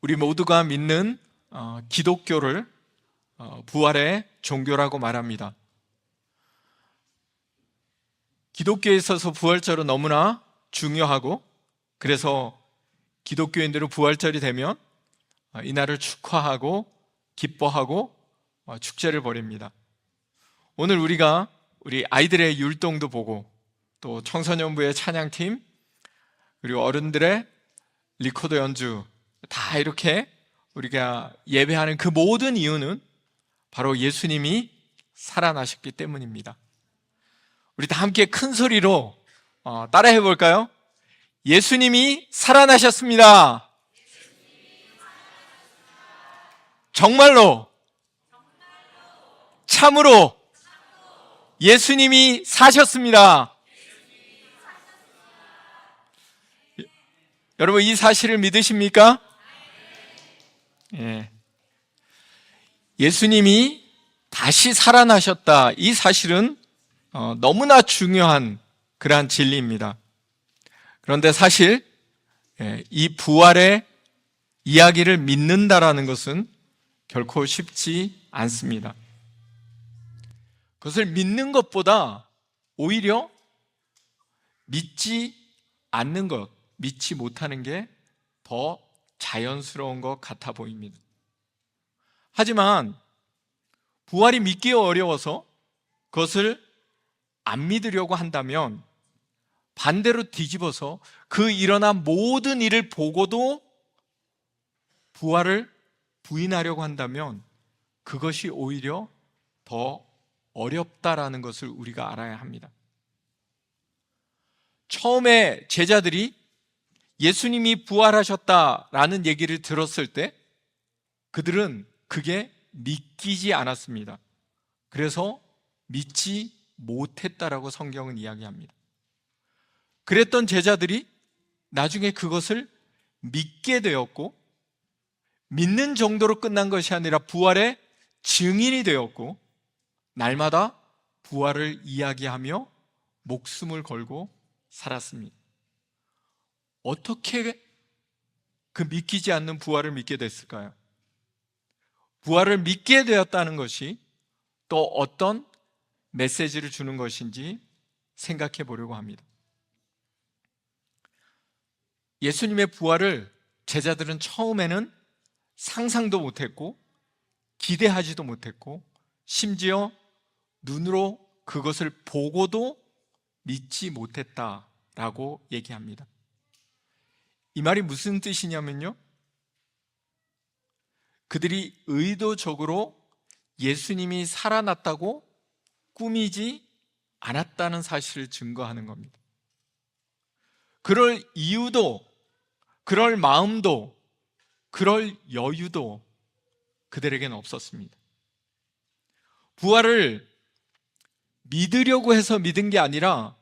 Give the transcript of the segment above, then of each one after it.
우리 모두가 믿는 기독교를 부활의 종교라고 말합니다. 기독교에 있어서 부활절은 너무나 중요하고, 그래서 기독교인들은 부활절이 되면 이날을 축하하고 기뻐하고 축제를 벌입니다. 오늘 우리가 우리 아이들의 율동도 보고, 또 청소년부의 찬양팀, 그리고 어른들의 리코더 연주, 다 이렇게 우리가 예배하는 그 모든 이유는 바로 예수님이 살아나셨기 때문입니다. 우리 다 함께 큰 소리로 따라해 볼까요? 예수님이 살아나셨습니다. 정말로, 참으로 예수님이 사셨습니다. 여러분, 이 사실을 믿으십니까? 예. 예수님이 다시 살아나셨다, 이 사실은 너무나 중요한 그러한 진리입니다. 그런데 사실 이 부활의 이야기를 믿는다라는 것은 결코 쉽지 않습니다. 그것을 믿는 것보다 오히려 믿지 않는 것, 믿지 못하는 게 더 자연스러운 것 같아 보입니다. 하지만 부활이 믿기 어려워서 그것을 안 믿으려고 한다면, 반대로 뒤집어서 그 일어난 모든 일을 보고도 부활을 부인하려고 한다면 그것이 오히려 더 어렵다라는 것을 우리가 알아야 합니다. 처음에 제자들이 예수님이 부활하셨다라는 얘기를 들었을 때 그들은 그게 믿기지 않았습니다. 그래서 믿지 못했다라고 성경은 이야기합니다. 그랬던 제자들이 나중에 그것을 믿게 되었고, 믿는 정도로 끝난 것이 아니라 부활의 증인이 되었고, 날마다 부활을 이야기하며 목숨을 걸고 살았습니다. 어떻게 그 믿기지 않는 부활을 믿게 됐을까요? 부활을 믿게 되었다는 것이 또 어떤 메시지를 주는 것인지 생각해 보려고 합니다. 예수님의 부활을 제자들은 처음에는 상상도 못했고 기대하지도 못했고, 심지어 눈으로 그것을 보고도 믿지 못했다라고 얘기합니다. 이 말이 무슨 뜻이냐면요, 그들이 의도적으로 예수님이 살아났다고 꾸미지 않았다는 사실을 증거하는 겁니다. 그럴 이유도, 그럴 마음도, 그럴 여유도 그들에게는 없었습니다. 부활을 믿으려고 해서 믿은 게 아니라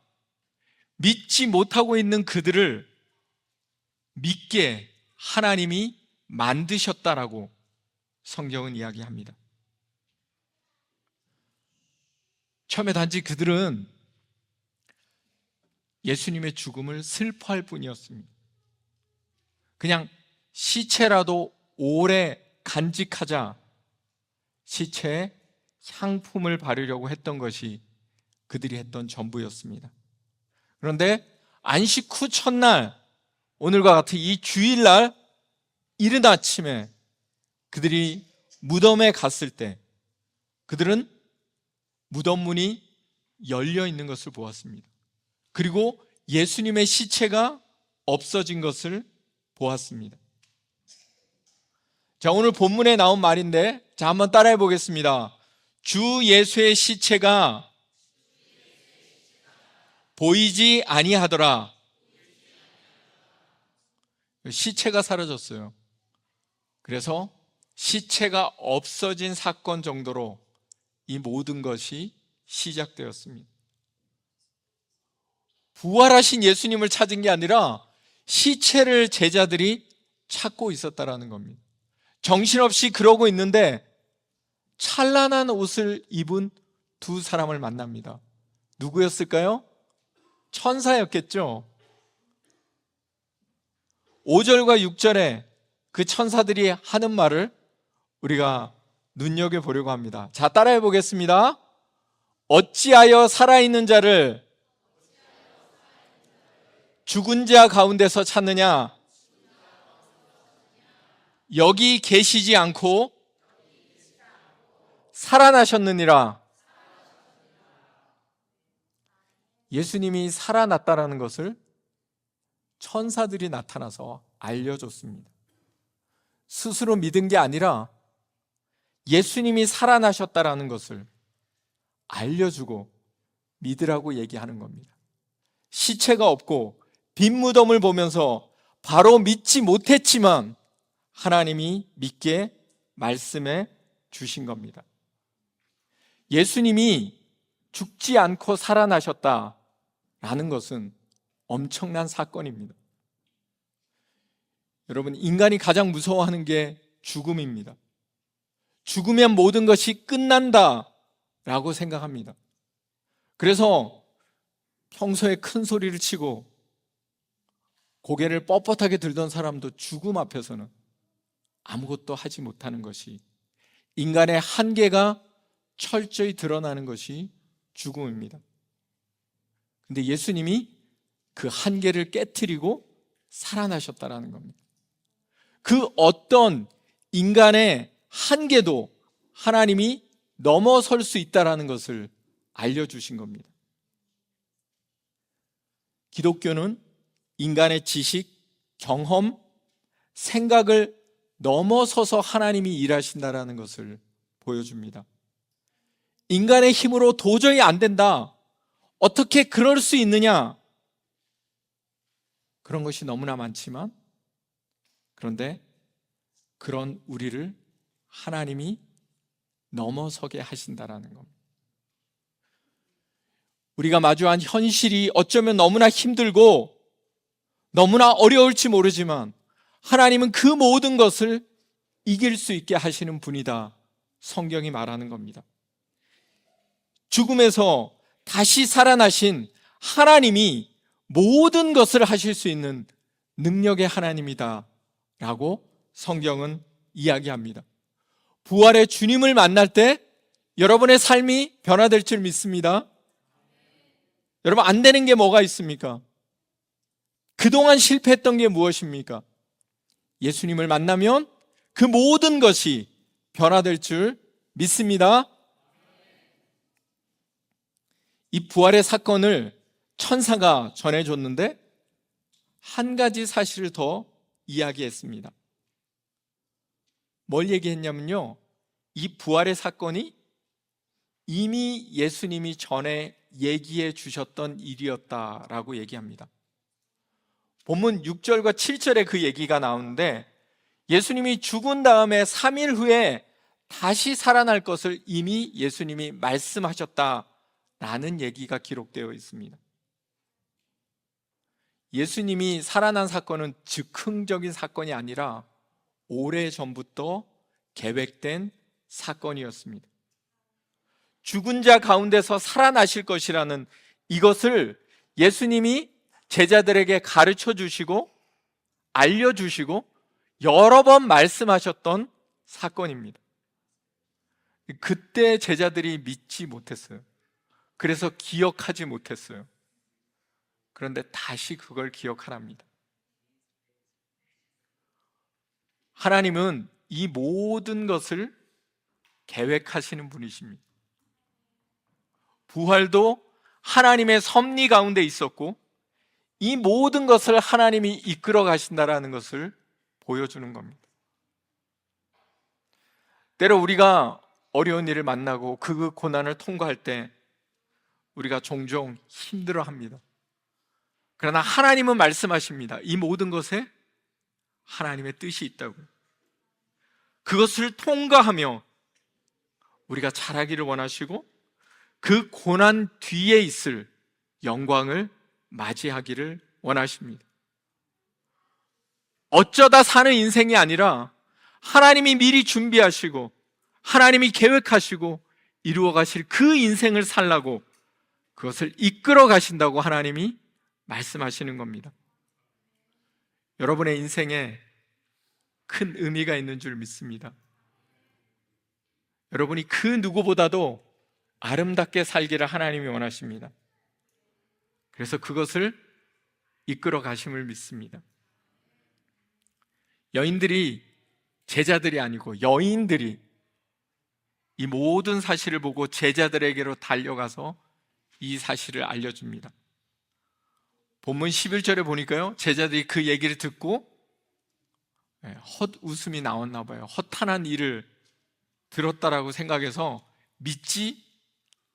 믿지 못하고 있는 그들을 믿게 하나님이 만드셨다라고 성경은 이야기합니다. 처음에 단지 그들은 예수님의 죽음을 슬퍼할 뿐이었습니다. 그냥 시체라도 오래 간직하자, 시체에 향품을 바르려고 했던 것이 그들이 했던 전부였습니다. 그런데 안식 후 첫날, 오늘과 같은 이 주일날 이른 아침에 그들이 무덤에 갔을 때 그들은 무덤 문이 열려 있는 것을 보았습니다. 그리고 예수님의 시체가 없어진 것을 보았습니다. 자, 오늘 본문에 나온 말인데, 자, 한번 따라해 보겠습니다. 주 예수의 시체가 보이지 아니하더라. 시체가 사라졌어요. 그래서 시체가 없어진 사건 정도로 이 모든 것이 시작되었습니다. 부활하신 예수님을 찾은 게 아니라 시체를 제자들이 찾고 있었다라는 겁니다. 정신없이 그러고 있는데 찬란한 옷을 입은 두 사람을 만납니다. 누구였을까요? 천사였겠죠. 5절과 6절에 그 천사들이 하는 말을 우리가 눈여겨보려고 합니다. 자, 따라해 보겠습니다. 어찌하여 살아있는 자를 죽은 자 가운데서 찾느냐? 여기 계시지 않고 살아나셨느니라. 예수님이 살아났다라는 것을 천사들이 나타나서 알려줬습니다. 스스로 믿은 게 아니라 예수님이 살아나셨다라는 것을 알려주고 믿으라고 얘기하는 겁니다. 시체가 없고 빈 무덤을 보면서 바로 믿지 못했지만 하나님이 믿게 말씀해 주신 겁니다. 예수님이 죽지 않고 살아나셨다라는 것은 엄청난 사건입니다. 여러분, 인간이 가장 무서워하는 게 죽음입니다. 죽으면 모든 것이 끝난다라고 생각합니다. 그래서 평소에 큰 소리를 치고 고개를 뻣뻣하게 들던 사람도 죽음 앞에서는 아무것도 하지 못하는 것이, 인간의 한계가 철저히 드러나는 것이 죽음입니다. 근데 예수님이 그 한계를 깨트리고 살아나셨다라는 겁니다. 그 어떤 인간의 한계도 하나님이 넘어설 수 있다라는 것을 알려주신 겁니다. 기독교는 인간의 지식, 경험, 생각을 넘어서서 하나님이 일하신다라는 것을 보여줍니다. 인간의 힘으로 도저히 안 된다, 어떻게 그럴 수 있느냐, 그런 것이 너무나 많지만, 그런데 그런 우리를 하나님이 넘어서게 하신다라는 겁니다. 우리가 마주한 현실이 어쩌면 너무나 힘들고 너무나 어려울지 모르지만 하나님은 그 모든 것을 이길 수 있게 하시는 분이다, 성경이 말하는 겁니다. 죽음에서 다시 살아나신 하나님이 모든 것을 하실 수 있는 능력의 하나님이다 라고 성경은 이야기합니다. 부활의 주님을 만날 때 여러분의 삶이 변화될 줄 믿습니다. 여러분, 안 되는 게 뭐가 있습니까? 그동안 실패했던 게 무엇입니까? 예수님을 만나면 그 모든 것이 변화될 줄 믿습니다. 이 부활의 사건을 천사가 전해줬는데 한 가지 사실을 더 이야기했습니다. 뭘 얘기했냐면요, 이 부활의 사건이 이미 예수님이 전에 얘기해 주셨던 일이었다라고 얘기합니다. 본문 6절과 7절에 그 얘기가 나오는데, 예수님이 죽은 다음에 3일 후에 다시 살아날 것을 이미 예수님이 말씀하셨다라는 얘기가 기록되어 있습니다. 예수님이 살아난 사건은 즉흥적인 사건이 아니라 오래전부터 계획된 사건이었습니다. 죽은 자 가운데서 살아나실 것이라는 이것을 예수님이 제자들에게 가르쳐 주시고 알려주시고 여러 번 말씀하셨던 사건입니다. 그때 제자들이 믿지 못했어요. 그래서 기억하지 못했어요. 그런데 다시 그걸 기억하랍니다. 하나님은 이 모든 것을 계획하시는 분이십니다. 부활도 하나님의 섭리 가운데 있었고 이 모든 것을 하나님이 이끌어 가신다라는 것을 보여주는 겁니다. 때로 우리가 어려운 일을 만나고 그 고난을 통과할 때 우리가 종종 힘들어합니다. 그러나 하나님은 말씀하십니다. 이 모든 것에 하나님의 뜻이 있다고요. 그것을 통과하며 우리가 잘하기를 원하시고 그 고난 뒤에 있을 영광을 맞이하기를 원하십니다. 어쩌다 사는 인생이 아니라 하나님이 미리 준비하시고 하나님이 계획하시고 이루어 가실 그 인생을 살라고 그것을 이끌어 가신다고 하나님이 말씀하시는 겁니다. 여러분의 인생에 큰 의미가 있는 줄 믿습니다. 여러분이 그 누구보다도 아름답게 살기를 하나님이 원하십니다. 그래서 그것을 이끌어 가심을 믿습니다. 여인들이, 제자들이 아니고 여인들이 이 모든 사실을 보고 제자들에게로 달려가서 이 사실을 알려줍니다. 본문 11절에 보니까요, 제자들이 그 얘기를 듣고 헛웃음이 나왔나 봐요. 허탄한 일을 들었다라고 생각해서 믿지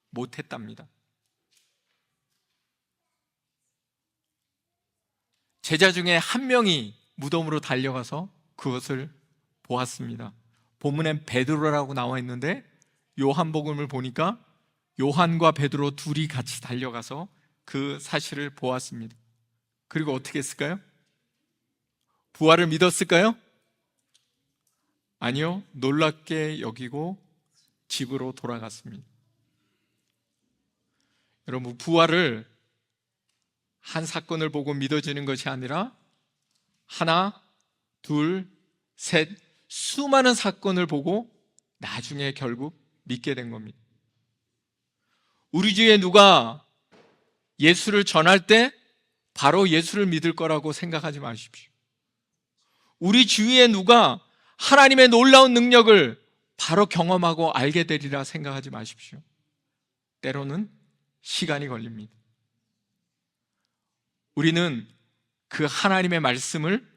못했답니다. 제자 중에 한 명이 무덤으로 달려가서 그것을 보았습니다. 본문엔 베드로라고 나와 있는데 요한복음을 보니까 요한과 베드로 둘이 같이 달려가서 그 사실을 보았습니다. 그리고 어떻게 했을까요? 부활을 믿었을까요? 아니요, 놀랍게 여기고 집으로 돌아갔습니다. 여러분, 부활을 한 사건을 보고 믿어지는 것이 아니라 하나, 둘, 셋, 수많은 사건을 보고 나중에 결국 믿게 된 겁니다. 우리 주위에 누가 예수를 전할 때 바로 예수를 믿을 거라고 생각하지 마십시오. 우리 주위에 누가 하나님의 놀라운 능력을 바로 경험하고 알게 되리라 생각하지 마십시오. 때로는 시간이 걸립니다. 우리는 그 하나님의 말씀을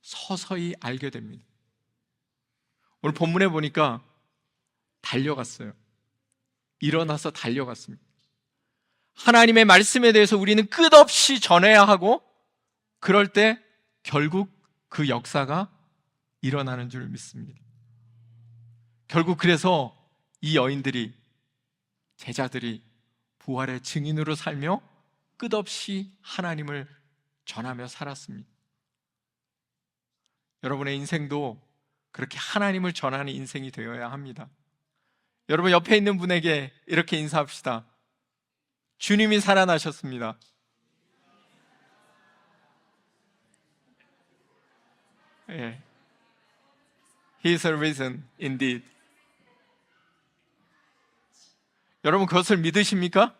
서서히 알게 됩니다. 오늘 본문에 보니까 달려갔어요. 일어나서 달려갔습니다. 하나님의 말씀에 대해서 우리는 끝없이 전해야 하고, 그럴 때 결국 그 역사가 일어나는 줄 믿습니다. 결국 그래서 이 여인들이, 제자들이 부활의 증인으로 살며 끝없이 하나님을 전하며 살았습니다. 여러분의 인생도 그렇게 하나님을 전하는 인생이 되어야 합니다. 여러분 옆에 있는 분에게 이렇게 인사합시다. 주님이 살아나셨습니다. 예. He is risen indeed. 여러분 그것을 믿으십니까?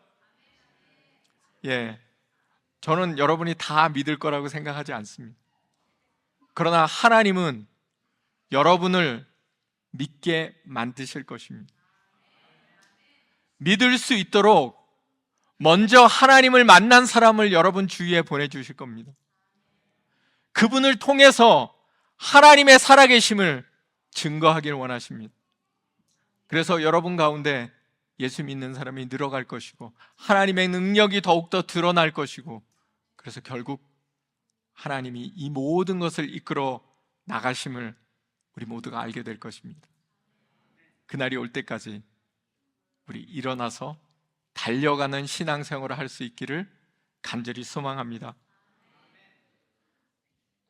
예. 저는 여러분이 다 믿을 거라고 생각하지 않습니다. 그러나 하나님은 여러분을 믿게 만드실 것입니다. 믿을 수 있도록 먼저 하나님을 만난 사람을 여러분 주위에 보내주실 겁니다. 그분을 통해서 하나님의 살아계심을 증거하길 원하십니다. 그래서 여러분 가운데 예수 믿는 사람이 늘어갈 것이고, 하나님의 능력이 더욱더 드러날 것이고, 그래서 결국 하나님이 이 모든 것을 이끌어 나가심을 우리 모두가 알게 될 것입니다. 그날이 올 때까지 우리 일어나서 달려가는 신앙생활을 할 수 있기를 간절히 소망합니다.